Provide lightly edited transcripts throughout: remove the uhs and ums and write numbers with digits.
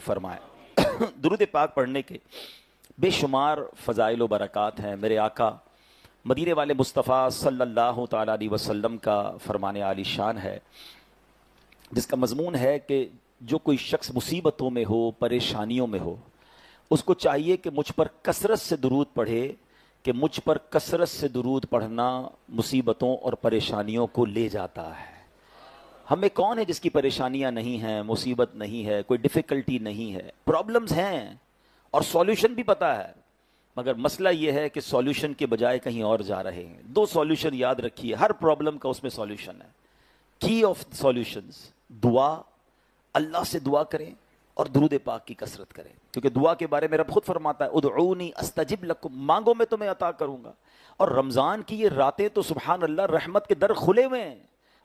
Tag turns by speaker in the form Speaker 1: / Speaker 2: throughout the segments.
Speaker 1: فرمائے۔ درود پاک پڑھنے کے بے شمار فضائل و برکات ہیں۔ میرے آقا مدینے والے مصطفیٰ صلی اللہ تعالیٰ علیہ وسلم کا فرمان عالی شان ہے، جس کا مضمون ہے کہ جو کوئی شخص مصیبتوں میں ہو، پریشانیوں میں ہو، اس کو چاہیے کہ مجھ پر کثرت سے درود پڑھے، کہ مجھ پر کثرت سے درود پڑھنا مصیبتوں اور پریشانیوں کو لے جاتا ہے۔ ہمیں کون ہے جس کی پریشانیاں نہیں ہیں، مصیبت نہیں ہے، کوئی ڈیفیکلٹی نہیں ہے؟ پرابلمز ہیں اور سولوشن بھی پتہ ہے، مگر مسئلہ یہ ہے کہ سولوشن کے بجائے کہیں اور جا رہے ہیں۔ دو سولوشن یاد رکھیے، ہر پرابلم کا اس میں سولوشن ہے۔ کی آف سولوشنز دعا، اللہ سے دعا کریں اور درود پاک کی کثرت کریں، کیونکہ دعا کے بارے میں رب خود فرماتا ہے ادعونی استجب لکم، مانگو میں تمہیں عطا کروں گا۔ اور رمضان کی یہ راتیں تو سبحان اللہ رحمت کے در کھلے ہوئے ہیں،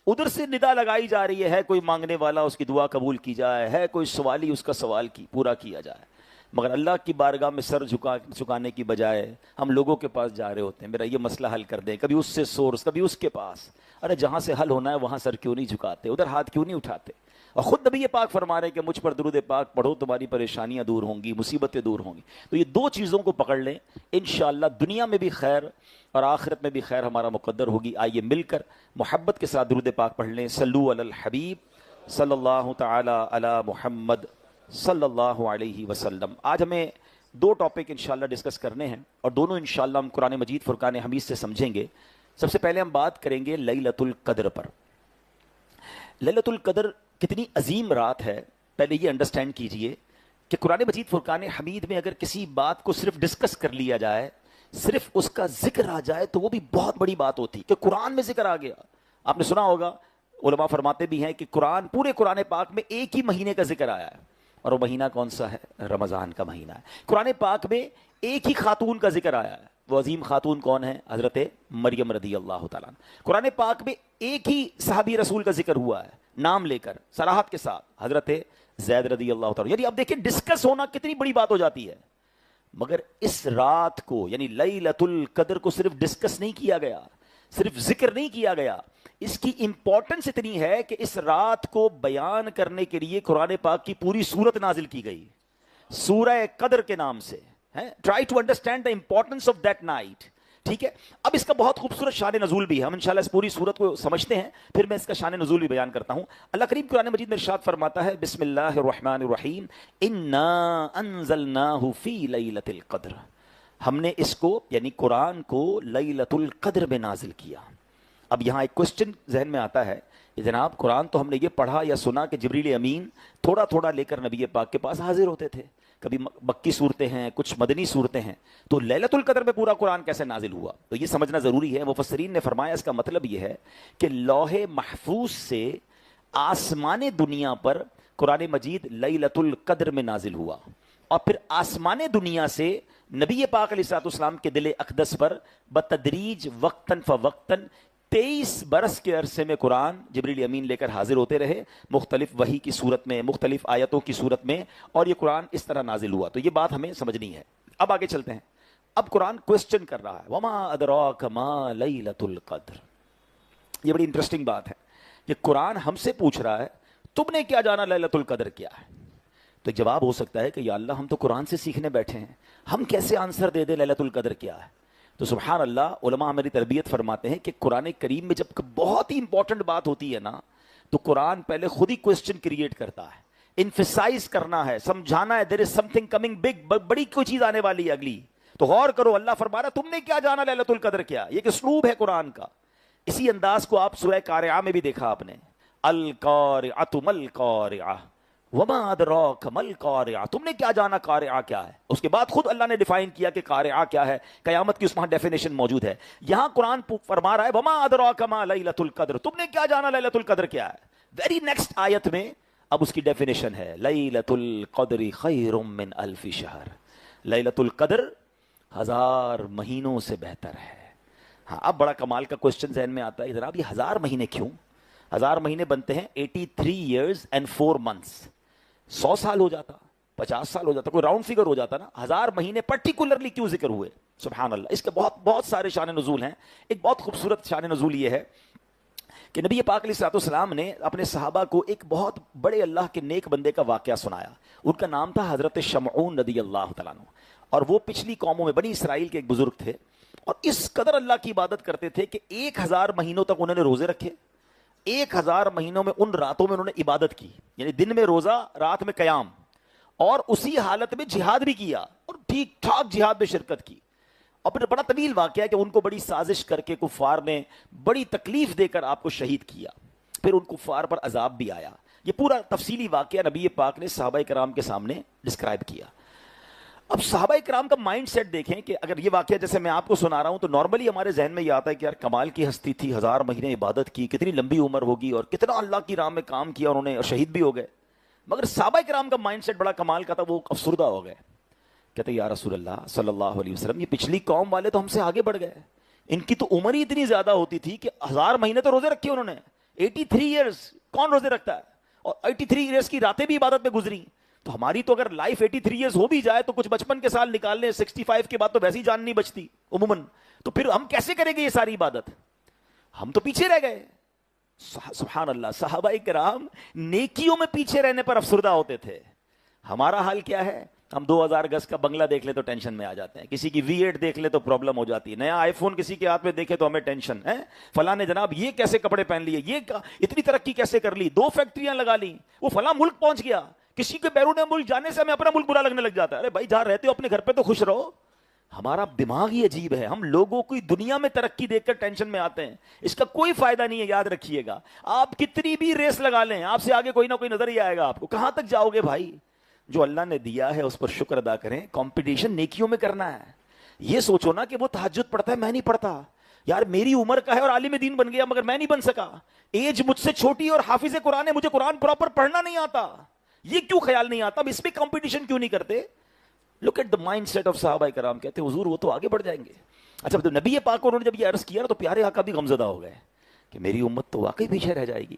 Speaker 1: ادھر سے ندا لگائی جا رہی ہے کوئی مانگنے والا اس کی دعا قبول کی جائے، ہے کوئی سوالی اس کا سوال کی پورا کیا جائے، مگر اللہ کی بارگاہ میں سر جھکانے کی بجائے ہم لوگوں کے پاس جا رہے ہوتے ہیں، میرا یہ مسئلہ حل کر دیں، کبھی اس سے سورس، کبھی اس کے پاس۔ ارے جہاں سے حل ہونا ہے وہاں سر کیوں نہیں جھکاتے، ادھر ہاتھ کیوں نہیں اٹھاتے؟ اور خود نبی پاک فرما رہے ہیں کہ مجھ پر درود پاک پڑھو، تمہاری پریشانیاں دور ہوں گی، مصیبتیں دور ہوں گی۔ تو یہ دو چیزوں کو پکڑ لیں، انشاءاللہ دنیا میں بھی خیر اور آخرت میں بھی خیر ہمارا مقدر ہوگی۔ آئیے مل کر محبت کے ساتھ درود پاک پڑھ لیں۔ صلو علی الحبیب صلی اللہ تعالی علی محمد صلی اللہ علیہ وسلم۔ آج ہمیں دو ٹاپک انشاءاللہ ڈسکس کرنے ہیں، اور دونوں انشاءاللہ ہم قرآن مجید فرقان حمید سے سمجھیں گے۔ سب سے پہلے ہم بات کریں گے لیلۃ القدر پر۔ لیلۃ القدر کتنی عظیم رات ہے، پہلے یہ انڈرسٹینڈ کیجئے کہ قرآن مجید فرقان حمید میں اگر کسی بات کو صرف ڈسکس کر لیا جائے، صرف اس کا ذکر آ جائے تو وہ بھی بہت بڑی بات ہوتی کہ قرآن میں ذکر آ گیا۔ آپ نے سنا ہوگا، علماء فرماتے بھی ہیں کہ پورے قرآن پاک میں ایک ہی مہینے کا ذکر آیا ہے، اور وہ مہینہ کون سا ہے؟ رمضان کا مہینہ ہے۔ قرآن پاک میں ایک ہی خاتون کا ذکر آیا ہے، وہ عظیم خاتون کون ہے؟ حضرت مریم رضی اللہ تعالیٰ عنہ۔ قرآن پاک میں ایک ہی صحابی رسول کا ذکر ہوا ہے، نام لے کر صراحت کے ساتھ، حضرت زید رضی اللہ تعالیٰ۔ یعنی اب دیکھیں ڈسکس ہونا کتنی بڑی بات ہو جاتی ہے، مگر اس رات کو یعنی لیلۃ القدر کو صرف ڈسکس نہیں کیا گیا، صرف ذکر نہیں کیا گیا، اس کی امپورٹنس اتنی ہے کہ اس رات کو بیان کرنے کے لیے قرآن پاک کی پوری سورت نازل کی گئی، سورہ قدر کے نام سے۔ Try to understand the importance of that night, ٹھیک ہے؟ اب اس کا بہت خوبصورت شان نزول بھی ہے، ہم انشاءاللہ اس پوری سورت کو سمجھتے ہیں، پھر میں اس کا شان نزول بھی بیان کرتا ہوں۔ اللہ کریم قرآن مجید میں ارشاد فرماتا ہے بسم اللہ الرحمن الرحیم انا انزلناہ فی لیلۃ القدر، ہم نے اس کو یعنی قرآن کو لیلۃ القدر میں نازل کیا۔ اب یہاں ایک کوسچن ذہن میں آتا ہے کہ جناب قرآن تو ہم نے یہ پڑھا یا سنا کہ جبریل امین تھوڑا تھوڑا لے کر نبی پاک کے پاس حاضر ہوتے تھے، کبھی مکی صورتیں ہیں، کچھ مدنی صورتیں ہیں، تو لیلۃ القدر میں پورا قرآن کیسے نازل ہوا؟ تو یہ سمجھنا ضروری ہے۔ مفسرین نے فرمایا اس کا مطلب یہ ہے کہ لوح محفوظ سے آسمان دنیا پر قرآن مجید لیلۃ القدر میں نازل ہوا، اور پھر آسمان دنیا سے نبی پاک علیہ الصلوۃ والسلام کے دل اقدس پر بتدریج وقتاً فوقتاً 23 برس کے عرصے میں قرآن جبریل امین لے کر حاضر ہوتے رہے، مختلف وحی کی صورت میں، مختلف آیتوں کی صورت میں، اور یہ قرآن اس طرح نازل ہوا۔ تو یہ بات ہمیں سمجھنی ہے۔ اب آگے چلتے ہیں۔ اب قرآن کوسچن کر رہا ہے وما ادراک ما لیلۃ القدر۔ یہ بڑی انٹرسٹنگ بات ہے کہ قرآن ہم سے پوچھ رہا ہے تم نے کیا جانا لیلۃ القدر کیا ہے؟ تو جواب ہو سکتا ہے کہ یا اللہ ہم تو قرآن سے سیکھنے بیٹھے ہیں، ہم کیسے آنسر دے دیں لیلۃ القدر کیا ہے؟ تو سبحان اللہ علماء ہماری تربیت فرماتے ہیں کہ قرآن کریم میں جب بہت ہی امپورٹنٹ بات ہوتی ہے نا، تو قرآن پہلے خود ہی کوسچن کریٹ کرتا ہے، انفسائز کرنا ہے، سمجھانا ہے دیر از سم تھنگ کمنگ بگ، بڑی کوئی چیز آنے والی ہے اگلی، تو غور کرو۔ اللہ فرما رہا تم نے کیا جانا لیلۃ القدر کیا؟ یہ ایک اسلوب ہے قرآن کا۔ اسی انداز کو آپ سورہ قارعہ میں بھی دیکھا آپ نے، القارعۃ ما القارعہ وما ادراک ما القارعہ، تم نے کیا جانا قارعہ کیا ہے؟ اس کے بعد خود اللہ نے ڈیفائن کیا کہ قارعہ کیا ہے، قیامت کی اس وہاں ڈیفینیشن موجود ہے۔ یہاں قرآن فرما رہا ہے وما ادراک ما لیلۃ القدر، تم نے کیا جانا لیلۃ القدر کیا ہے؟ ویری نیکسٹ آیت میں اب اس کی ڈیفینیشن ہے لیلۃ القدر خیر من الف شہر، لیلۃ القدر 1000 مہینوں سے بہتر ہے۔ ہاں اب بڑا کمال کا کوسچن ذہن میں آتا ہے، جناب یہ 1000 مہینے کیوں؟ 1000 مہینے بنتے ہیں 83 years and 4 months، 100 سال ہو جاتا، 50 سال ہو جاتا، کوئی راؤنڈ فگر ہو جاتا نا۔ 1000 مہینے پرٹیکولرلی کیوں ذکر ہوئے؟ سبحان اللہ، اس کے بہت بہت سارے شان نزول ہیں۔ ایک بہت خوبصورت شان نزول یہ ہے کہ نبی پاک علیہ الصلوۃ والسلام نے اپنے صحابہ کو ایک بہت بڑے اللہ کے نیک بندے کا واقعہ سنایا. ان کا نام تھا حضرت شمعون رضی اللہ تعالیٰ عنہ, اور وہ پچھلی قوموں میں بنی اسرائیل کے ایک بزرگ تھے, اور اس قدر اللہ کی عبادت کرتے تھے کہ 1000 مہینوں تک انہوں نے روزے رکھے. 1000 مہینوں میں ان راتوں میں انہوں نے عبادت کی, یعنی دن میں روزہ, رات میں قیام, اور اسی حالت میں جہاد بھی کیا, اور ٹھیک ٹھاک جہاد میں شرکت کی. اور پھر بڑا طویل واقعہ ہے کہ ان کو بڑی سازش کر کے کفار نے بڑی تکلیف دے کر آپ کو شہید کیا. پھر ان کفار پر عذاب بھی آیا. یہ پورا تفصیلی واقعہ نبی پاک نے صحابہ کرام کے سامنے ڈسکرائب کیا. اب صحابہ کرام کا مائنڈ سیٹ دیکھیں کہ اگر یہ واقعہ جیسے میں آپ کو سنا رہا ہوں تو نارملی ہمارے ذہن میں یہ آتا ہے کہ یار کمال کی ہستی تھی, 1000 مہینے عبادت کی, کتنی لمبی عمر ہوگی, اور کتنا اللہ کی راہ میں کام کیا انہوں نے, اور شہید بھی ہو گئے. مگر صحابہ کرام کا مائنڈ سیٹ بڑا کمال کا تھا, وہ افسردہ ہو گئے. کہتے یا رسول اللہ صلی اللہ علیہ وسلم, یہ پچھلی قوم والے تو ہم سے آگے بڑھ گئے, ان کی تو عمر ہی اتنی زیادہ ہوتی تھی کہ 1000 مہینے تو روزے رکھے انہوں نے. 83 ایئرز کون روزے رکھتا ہے, اور 83 ایئرز کی راتیں بھی عبادت میں گزری. تو ہماری تو اگر لائف 83 ایئرز ہو بھی جائے تو کچھ بچپن کے سال نکال لیں, 65 کے بعد تو ویسی جان نہیں بچتی عموماً, تو پھر ہم کیسے کریں گے یہ ساری عبادت؟ ہم تو پیچھے رہ گئے. سبحان اللہ, صحابہ کرام نیکیوں میں پیچھے رہنے پر افسردہ ہوتے تھے. ہمارا حال کیا ہے؟ ہم 2000 گز کا بنگلہ دیکھ لے تو ٹینشن میں آ جاتے ہیں, کسی کی V8 دیکھ لے تو پرابلم ہو جاتی ہے, نیا آئی فون کسی کے ہاتھ میں دیکھے تو ہمیں ٹینشن ہے, فلاں نے جناب یہ کیسے کپڑے پہن لیے, یہ اتنی ترقی کیسے کر لی, 2 فیکٹریاں لگا لی, وہ فلاں ملک پہنچ گیا. کسی کے بیرون ملک جانے سے ہمیں اپنا ملک برا لگنے لگ جاتا ہے. ارے بھائی جہاں رہتے ہو اپنے گھر پہ تو خوش رہو. ہمارا دماغ ہی عجیب ہے, ہم لوگوں کی دنیا میں ترقی دیکھ کر ٹینشن میں آتے ہیں. اس کا کوئی فائدہ نہیں ہے, یاد رکھیے گا. آپ کتنی بھی ریس لگا لیں, آپ سے آگے کوئی نہ کوئی نظر ہی آئے گا آپ کو. کہاں تک جاؤ گے بھائی؟ جو اللہ نے دیا ہے اس پر شکر ادا کریں. کمپٹیشن نیکیوں میں کرنا ہے. یہ سوچو نا کہ وہ تہجد پڑھتا ہے, میں نہیں پڑھتا. یار میری عمر کا ہے اور عالم دین بن گیا مگر میں نہیں بن سکا. ایج مجھ سے چھوٹی اور حافظ قرآن ہے, مجھے قرآن پراپر پڑھنا نہیں آتا. یہ کیوں خیال نہیں آتا؟ اب اس پہ کمپٹیشن کیوں نہیں کرتے؟ Look at the mind set of صحابہ کرام. کہتے حضور وہ تو آگے بڑھ جائیں گے. اچھا تو نبی پاک کو انہوں نے جب یہ عرض کیا تو پیارے آقا بھی غمزدہ ہو گئے کہ میری امت تو واقعی پیچھے رہ جائے گی.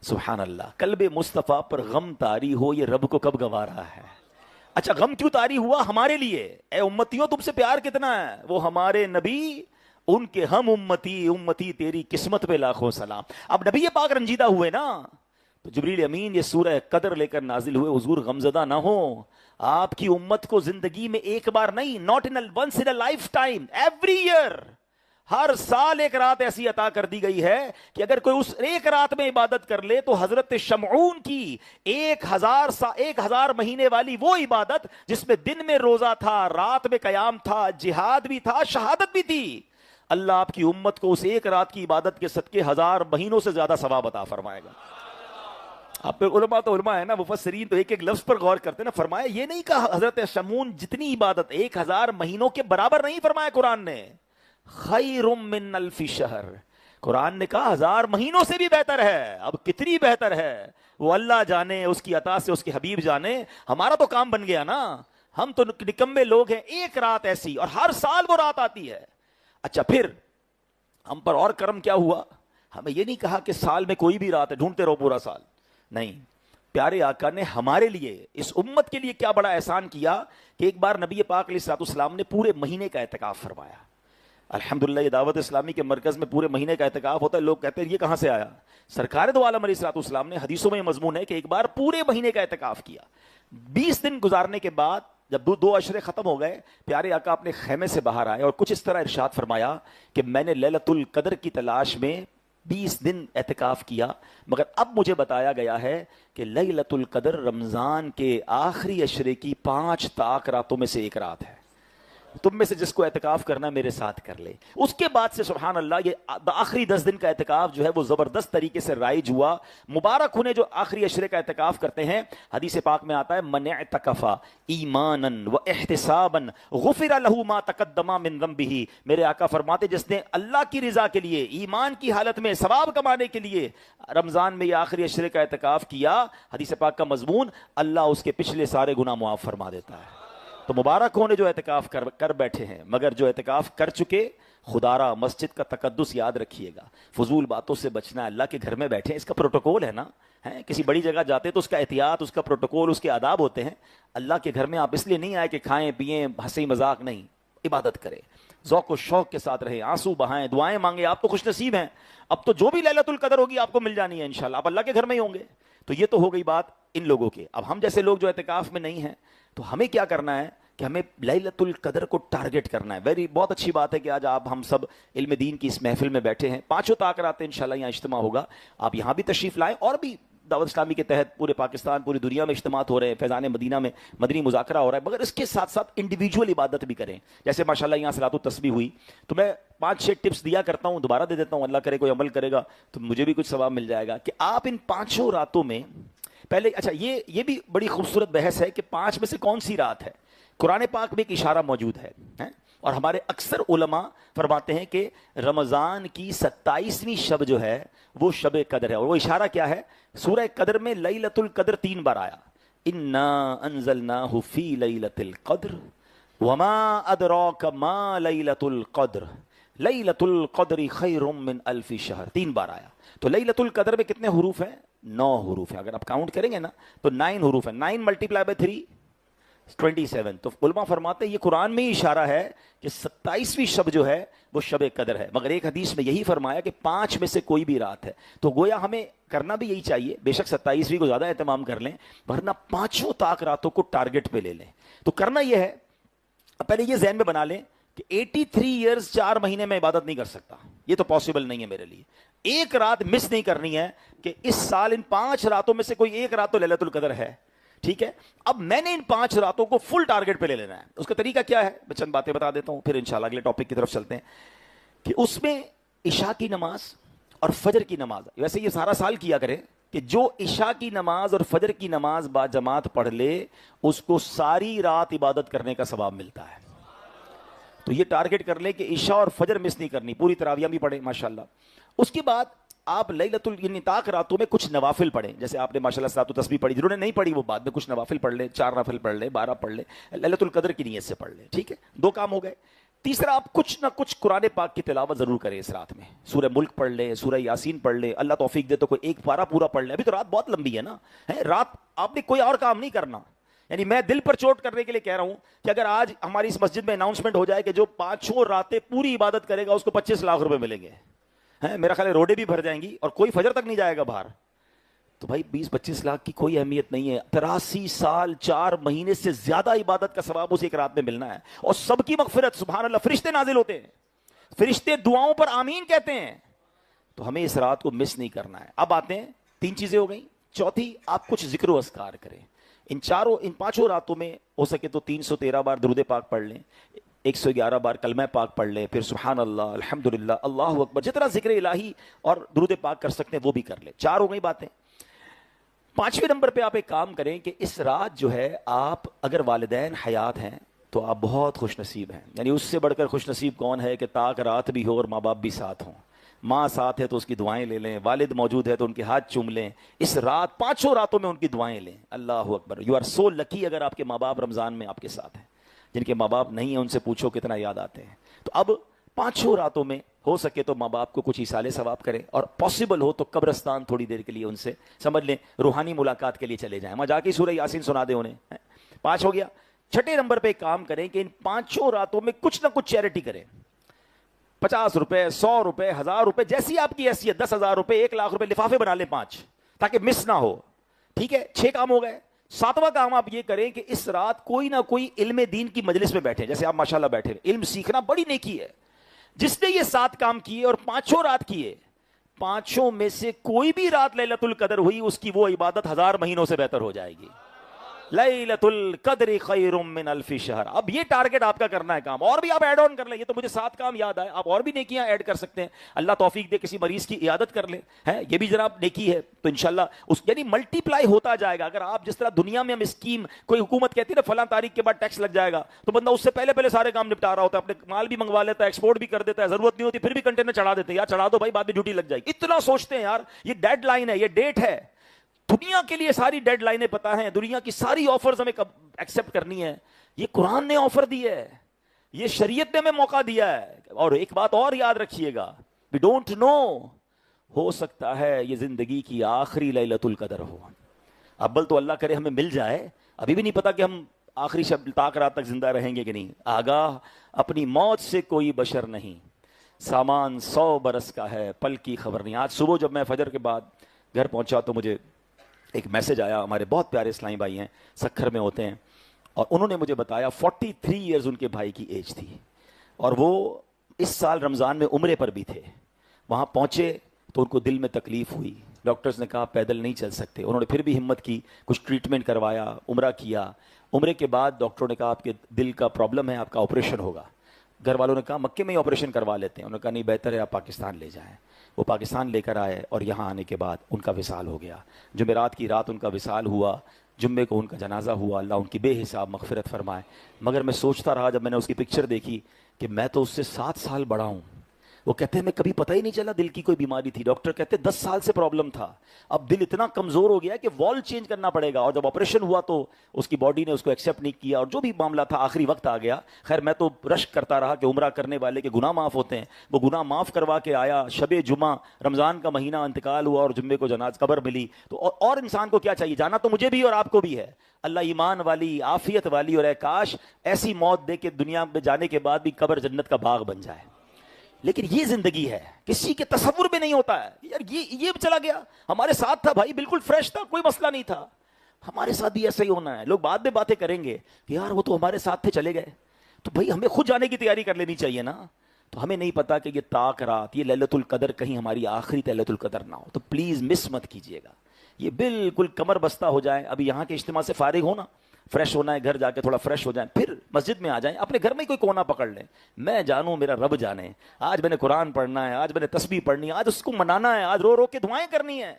Speaker 1: سبحان اللہ, قلب مصطفیٰ پر غم طاری ہو, یہ رب کو کب گوا رہا ہے. اچھا غم کیوں طاری ہوا؟ ہمارے لیے. اے امتیوں تم سے پیار کتنا ہے, وہ ہمارے نبی, ان کے ہم امتی, امتی تیری قسمت پہ لاکھوں سلام. اب نبی پاک رنجیدہ ہوئے نا, تو جبریل امین یہ سورہ قدر لے کر نازل ہوئے. حضور غمزدہ نہ ہو, آپ کی امت کو زندگی میں ایک بار نہیں, not in once in lifetime, every year, ہر سال ایک رات ایسی عطا کر دی گئی ہے کہ اگر کوئی اس ایک رات میں عبادت کر لے تو حضرت شمعون کی 1000 مہینے والی وہ عبادت جس میں دن میں روزہ تھا, رات میں قیام تھا, جہاد بھی تھا, شہادت بھی تھی, اللہ آپ کی امت کو اس ایک رات کی عبادت کے صدقے 1000 مہینوں سے زیادہ ثواب عطا فرمائے گا. آپ پہ علماء تو علماء ہے نا, مفسرین تو ایک ایک لفظ پر غور کرتے ہیں نا. فرمایا یہ نہیں کہا حضرت شمعون جتنی عبادت 1000 مہینوں کے برابر نہیں فرمایا قرآن نے, خیر من الف شہر. قرآن نے کہا 1000 مہینوں سے بھی بہتر ہے. اب کتنی بہتر ہے وہ اللہ جانے, اس کی عطا سے اس کے حبیب جانے. ہمارا تو کام بن گیا نا, ہم تو نکمے لوگ ہیں. ایک رات ایسی, اور ہر سال وہ رات آتی ہے. اچھا پھر ہم پر اور کرم کیا ہوا؟ ہمیں یہ نہیں کہا کہ سال میں کوئی بھی رات ہے ڈھونڈتے رہو پورا سال, نہیں. پیارے آقا نے ہمارے لیے, اس امت کے لیے کیا بڑا احسان کیا کہ ایک بار نبی پاک علیہ الصلوۃ والسلام نے پورے مہینے کا اعتکاف فرمایا. الحمدللہ یہ دعوت اسلامی کے مرکز میں پورے مہینے کا اعتکاف ہوتا ہے. لوگ کہتے ہیں یہ کہاں سے آیا؟ سرکار دو عالم علیہ الصلوۃ والسلام نے, حدیثوں میں یہ مضمون ہے کہ ایک بار پورے مہینے کا اعتکاف کیا. 20 دن گزارنے کے بعد جب 2 عشرے ختم ہو گئے, پیارے آقا اپنے خیمے سے باہر آئے اور کچھ اس طرح ارشاد فرمایا کہ میں نے لیلۃ القدر کی تلاش میں 20 دن اعتکاف کیا, مگر اب مجھے بتایا گیا ہے کہ لیلۃ القدر رمضان کے آخری عشرے کی 5 طاق راتوں میں سے ایک رات ہے. تم میں سے جس کو اعتکاف کرنا میرے ساتھ کر لے. اس کے بعد سے سبحان اللہ یہ آخری 10 دن کا اعتکاف جو ہے وہ زبردست طریقے سے رائج ہوا. مبارک انہیں جو آخری عشرے کا اعتکاف کرتے ہیں. حدیث پاک میں آتا ہے من اعتکف ایمانا و احتسابا غفر له ما تقدم من ذنبه. میرے آقا فرماتے جس نے اللہ کی رضا کے لیے, ایمان کی حالت میں ثواب کمانے کے لیے رمضان میں یہ آخری عشرے کا اعتکاف کیا, حدیث پاک کا مضمون, اللہ اس کے پچھلے سارے گناہ معاف فرما دیتا ہے. تو مبارک ہونے جو اعتکاف کر بیٹھے ہیں, مگر جو اعتکاف کر چکے, خدارا مسجد کا تقدس یاد رکھیے گا. فضول باتوں سے بچنا ہے. اللہ کے گھر میں بیٹھے, اس کا پروٹوکول ہے نا, کسی بڑی جگہ جاتے تو اس کا احتیاط, اس کا پروٹوکول, اس کے آداب ہوتے ہیں. اللہ کے گھر میں آپ اس لیے نہیں آئے کہ کھائیں پیئیں ہنسی مذاق, نہیں. عبادت کریں, ذوق و شوق کے ساتھ رہیں, آنسو بہائیں, دعائیں مانگیں. آپ تو خوش نصیب ہیں, اب تو جو بھی لیلۃ القدر ہوگی آپ کو مل جانی ہے انشاءاللہ, آپ اللہ کے گھر میں ہی ہوں گے. تو یہ تو ہو گئی بات ان لوگوں کے. اب ہم جیسے لوگ جو اعتکاف میں نہیں ہیں, تو ہمیں کیا کرنا ہے کہ ہمیں لیلۃ القدر کو ٹارگٹ کرنا ہے. بہت اچھی بات ہے کہ آج آپ ہم سب علم دین کی اس محفل میں بیٹھے ہیں. 5 رات انشاءاللہ یہاں اجتماع ہوگا, آپ یہاں بھی تشریف لائیں, اور بھی دعوت اسلامی کے تحت پورے پاکستان پوری دنیا میں اجتماعات ہو رہے ہیں, فیضان مدینہ میں مدنی مذاکرہ ہو رہا ہے, مگر اس کے ساتھ ساتھ انڈیویجول عبادت بھی کریں. جیسے ماشاءاللہ یہاں صلاۃ التسبیح ہوئی, تو میں 5-6 ٹپس دیا کرتا ہوں, دوبارہ دے دیتا ہوں, اللہ کرے کوئی عمل کرے گا تو مجھے بھی کچھ ثواب مل جائے گا. کہ آپ ان 5 راتوں میں پہلے, اچھا یہ بھی بڑی خوبصورت بحث ہے کہ 5 میں سے کون سی رات ہے. قرآن پاک میں ایک اشارہ موجود ہے, اور ہمارے اکثر علماء فرماتے ہیں کہ رمضان کی 27ویں شب جو ہے وہ شب قدر ہے. اور وہ اشارہ کیا ہے؟ سورہ قدر میں لیلۃ القدر 3 بار آیا, انا انزلناہ فی لیلۃ القدر وما ادراک ما لیلۃ القدر لیلۃ القدر خیر من الف شہر, 3 بار آیا. تو لیلۃ القدر میں کتنے حروف ہیں؟ 9 حروف ہیں. اگر آپ کاؤنٹ کریں گے نا تو 9 حروف ہیں. 9 ملٹیپلائی بائی 3 27. تو علماء فرماتے ہیں یہ قرآن میں ہی اشارہ ہے کہ 27ویں شب جو ہے وہ شب قدر ہے. مگر ایک حدیث میں یہی فرمایا کہ 5 میں سے کوئی بھی رات ہے. تو گویا ہمیں کرنا بھی یہی چاہیے, بے شک 27ویں کو زیادہ اہتمام کر لیں, ورنہ 5 راتوں کو ٹارگٹ پہ لے لیں. تو کرنا یہ ہے, پہلے یہ ذہن میں بنا لیں کہ 83 ایئرز 4 مہینے میں عبادت نہیں کر سکتا, یہ تو پاسبل نہیں ہے میرے لیے. ایک رات مس نہیں کرنی ہے کہ اس سال ان 5 راتوں میں سے کوئی ایک رات تو لیلۃ القدر ہے. ٹھیک ہے, اب میں نے ان 5 راتوں کو فل ٹارگٹ پہ لے لینا ہے. اس کا طریقہ کیا ہے میں چند باتیں بتا دیتا ہوں, پھر انشاءاللہ اگلے ٹاپک کی طرف چلتے ہیں. کہ اس میں عشاء کی نماز اور فجر کی نماز, ویسے یہ سارا سال کیا کریں کہ جو عشاء کی نماز اور فجر کی نماز با جماعت پڑھ لے اس کو ساری رات عبادت کرنے کا ثواب ملتا ہے. تو یہ ٹارگٹ کر لیں کہ عشاء اور فجر مس نہیں کرنی, پوری تراویح بھی پڑھیں ماشاءاللہ. اس کے بعد آپ لیلۃ النطاق راتوں میں کچھ نوافل پڑھیں, جیسے آپ نے ماشاءاللہ صلاۃ التسبیح پڑھی, جنہوں نے نہیں پڑھی وہ بعد میں کچھ نوافل پڑھ لیں, 4 نفل پڑھ لیں, 12 پڑھ لیں, لیلۃ القدر کی نیت سے پڑھ لیں. ٹھیک ہے, 2 کام ہو گئے. تیسرا, آپ کچھ نہ کچھ قرآن پاک کی تلاوت ضرور کریں اس رات میں. سورہ ملک پڑھ لیں, سورہ یاسین پڑھ لیں, اللہ توفیق دے تو کوئی ایک پارہ پورا پڑھ لیں. ابھی تو رات بہت لمبی ہے نا, رات آپ نے کوئی اور کام نہیں کرنا. یعنی میں دل پر چوٹ کرنے کے لیے کہہ رہا ہوں کہ اگر آج ہماری اس مسجد میں اناؤنسمنٹ ہو جائے کہ جو 5 راتیں پوری عبادت کرے گا اس کو 25 لاکھ روپے ملیں گے, میرا خیال ہے روڈیں بھی بھر جائیں گی اور کوئی فجر تک نہیں جائے گا باہر. تو بھائی 20-25 لاکھ کی کوئی اہمیت نہیں ہے. 83 سال 4 مہینے سے زیادہ عبادت کا ثواب اس ایک رات میں ملنا ہے, اور سب کی مغفرت. سبحان اللہ, فرشتے نازل ہوتے ہیں, فرشتے دعاؤں پر آمین کہتے ہیں. تو ہمیں اس رات کو مس نہیں کرنا ہے. اب آتے ہیں, 3 چیزیں ہو گئیں. چوتھی, آپ کچھ ذکر و اذکار کریں. ان 5 راتوں میں ہو سکے تو 313 بار درود پاک پڑھ لیں, 111 بار کلمہ پاک پڑھ لیں, پھر سبحان اللہ, الحمدللہ, اللہ اکبر, جتنا ذکر الہی اور درود پاک کر سکتے ہیں وہ بھی کر لیں. 4 ہو گئی باتیں. 5ویں نمبر پہ آپ ایک کام کریں کہ اس رات جو ہے آپ اگر والدین حیات ہیں تو آپ بہت خوش نصیب ہیں. یعنی اس سے بڑھ کر خوش نصیب کون ہے کہ تاک رات بھی ہو اور ماں باپ بھی ساتھ ہوں. ماں ساتھ ہے تو اس کی دعائیں لے لیں, والد موجود ہے تو ان کے ہاتھ چوم لیں. اس رات 5 راتوں میں ان کی دعائیں لیں. اللہ اکبر, یو آر سو لکی اگر آپ کے ماں باپ رمضان میں آپ کے ساتھ ہیں. جن کے ماں باپ نہیں ہیں ان سے پوچھو کتنا یاد آتے ہیں. تو اب 5 راتوں میں ہو سکے تو ماں باپ کو کچھ ایصال ثواب کریں, اور پاسبل ہو تو قبرستان تھوڑی دیر کے لیے ان سے سمجھ لیں روحانی ملاقات کے لیے چلے جائیں, وہاں جا کے سورہ یاسین سنا دیں انہیں. 5 ہو گیا. 6 نمبر پہ ایک کام کریں کہ ان 5 راتوں میں کچھ نہ کچھ چیریٹی کریں. 50 روپے, 100 روپے, 1000 روپے, جیسی آپ کی حیثیت, 10,000 روپے, 1 لاکھ روپے, لفافے بنا لیں 5, تاکہ مس نہ ہو. ٹھیک ہے, 6 کام ہو گئے. 7واں کام آپ یہ کریں کہ اس رات کوئی نہ کوئی علم دین کی مجلس میں بیٹھے, جیسے آپ ماشاءاللہ بیٹھے. علم سیکھنا بڑی نیکی ہے. جس نے یہ 7 کام کیے اور 5 رات کیے, 5 میں سے کوئی بھی رات لیلۃ القدر ہوئی, اس کی وہ عبادت 1000 مہینوں سے بہتر ہو جائے گی. لیلۃ القدر خیر من الف شہر. اب یہ ٹارگٹ آپ کا کرنا ہے کام, اور بھی آپ ایڈ آن کر لیں. یہ تو مجھے 7 کام یاد آئے, آپ اور بھی نیکیاں ایڈ کر سکتے ہیں. اللہ توفیق دے کسی مریض کی عیادت کر لیں, یہ بھی جناب نیکی ہے. تو انشاءاللہ اس یعنی ملٹی پلائی ہوتا جائے گا. اگر آپ جس طرح دنیا میں ہم اسکیم, کوئی حکومت کہتی ہے نا فلاں تاریخ کے بعد ٹیکس لگ جائے گا, تو بندہ اس سے پہلے سارے کام نپٹا رہا ہوتا ہے, اپنے مال بھی منگوا لیتا ہے, ایکسپورٹ بھی کر دیتا ہے, ضرورت نہیں ہوتی پھر بھی کنٹینر چڑھا دیتے ہیں. یار چڑھا دو بھائی, بعد میں ڈیوٹی لگ جائے گی. اتنا سوچتے ہیں یار, یہ ڈیڈ لائن ہے, یہ ڈیٹ ہے. دنیا کے لیے ساری ڈیڈ لائنیں پتہ ہیں, دنیا کی ساری آفرز ہمیں ایکسپٹ کرنی ہے. یہ قرآن نے آفر دی ہے, یہ شریعت نے ہمیں موقع دیا ہے. اور ایک بات اور یاد رکھیے گا, وی ڈونٹ نو, ہو سکتا ہے یہ زندگی کی آخری لیلۃ القدر ہو. ابل تو اللہ کرے ہمیں مل جائے, ابھی بھی نہیں پتا کہ ہم آخری شب تاک رات تک زندہ رہیں گے کہ نہیں. آگاہ اپنی موت سے کوئی بشر نہیں, سامان 100 برس کا ہے, پل کی خبر نہیں. آج صبح جب میں فجر کے بعد گھر پہنچا تو مجھے ایک میسج آیا, ہمارے بہت پیارے اسلامی بھائی ہیں, سکھر میں ہوتے ہیں, اور انہوں نے مجھے بتایا 43 ایئرز ان کے بھائی کی ایج تھی, اور وہ اس سال رمضان میں عمرے پر بھی تھے. وہاں پہنچے تو ان کو دل میں تکلیف ہوئی, ڈاکٹرز نے کہا پیدل نہیں چل سکتے. انہوں نے پھر بھی ہمت کی, کچھ ٹریٹمنٹ کروایا, عمرہ کیا. عمرے کے بعد ڈاکٹروں نے کہا آپ کے دل کا پرابلم ہے, آپ کا آپریشن ہوگا. گھر والوں نے کہا مکے میں ہی آپریشن کروا لیتے ہیں. انہوں نے کہا نہیں, بہتر ہے آپ پاکستان لے جائیں. وہ پاکستان لے کر آئے, اور یہاں آنے کے بعد ان کا وصال ہو گیا. جمعرات کی رات ان کا وصال ہوا, جمعے کو ان کا جنازہ ہوا. اللہ ان کی بے حساب مغفرت فرمائے. مگر میں سوچتا رہا جب میں نے اس کی پکچر دیکھی کہ میں تو اس سے 7 سال بڑا ہوں. وہ کہتے ہیں میں کبھی پتہ ہی نہیں چلا دل کی کوئی بیماری تھی. ڈاکٹر کہتے 10 سال سے پرابلم تھا, اب دل اتنا کمزور ہو گیا کہ وال چینج کرنا پڑے گا. اور جب آپریشن ہوا تو اس کی باڈی نے اس کو ایکسیپٹ نہیں کیا, اور جو بھی معاملہ تھا آخری وقت آ گیا. خیر میں تو رشک کرتا رہا کہ عمرہ کرنے والے کے گناہ معاف ہوتے ہیں. وہ گناہ معاف کروا کے آیا. شب جمعہ رمضان کا مہینہ انتقال ہوا, اور جمعے کو جناز قبر ملی. تو اور انسان کو کیا چاہیے, جانا تو مجھے بھی اور آپ کو بھی ہے. اللہ ایمان والی, عافیت والی, اور اے کاش ایسی موت دے کہ دنیا میں جانے کے بعد بھی قبر جنت کا باغ بن جائے. لیکن یہ زندگی ہے, کسی کے تصور میں نہیں ہوتا ہے. یار یہ چلا گیا, ہمارے ساتھ تھا بھائی, بالکل فریش تھا, کوئی مسئلہ نہیں تھا. ہمارے ساتھ بھی ایسا ہی ہونا ہے. لوگ بعد میں باتیں کریں گے کہ یار وہ تو ہمارے ساتھ تھے چلے گئے. تو بھائی ہمیں خود جانے کی تیاری کر لینی چاہیے نا. تو ہمیں نہیں پتا کہ یہ تاک رات, یہ لیلۃ القدر کہیں ہماری آخری لیلۃ القدر نہ ہو. تو پلیز مس مت کیجیے گا. یہ بالکل کمر بستہ ہو جائے. ابھی یہاں کے اجتماع سے فارغ ہونا, فریش ہونا ہے, گھر جا کے تھوڑا فریش ہو جائیں, پھر مسجد میں آ جائیں, اپنے گھر میں ہی کوئی کونا پکڑ لیں. میں جانوں میرا رب جانے, آج میں نے قرآن پڑھنا ہے, آج میں نے تسبیح پڑھنی ہے, آج اس کو منانا ہے, آج رو رو کے دعائیں کرنی ہیں.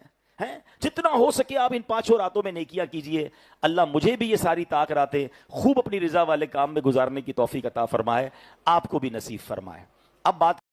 Speaker 1: جتنا ہو سکے آپ ان 5 راتوں میں نیکیاں کیجئے. اللہ مجھے بھی یہ ساری تاک راتیں خوب اپنی رضا والے کام میں گزارنے کی توفیق عطا فرمائے, آپ کو بھی نصیب فرمائے. اب بات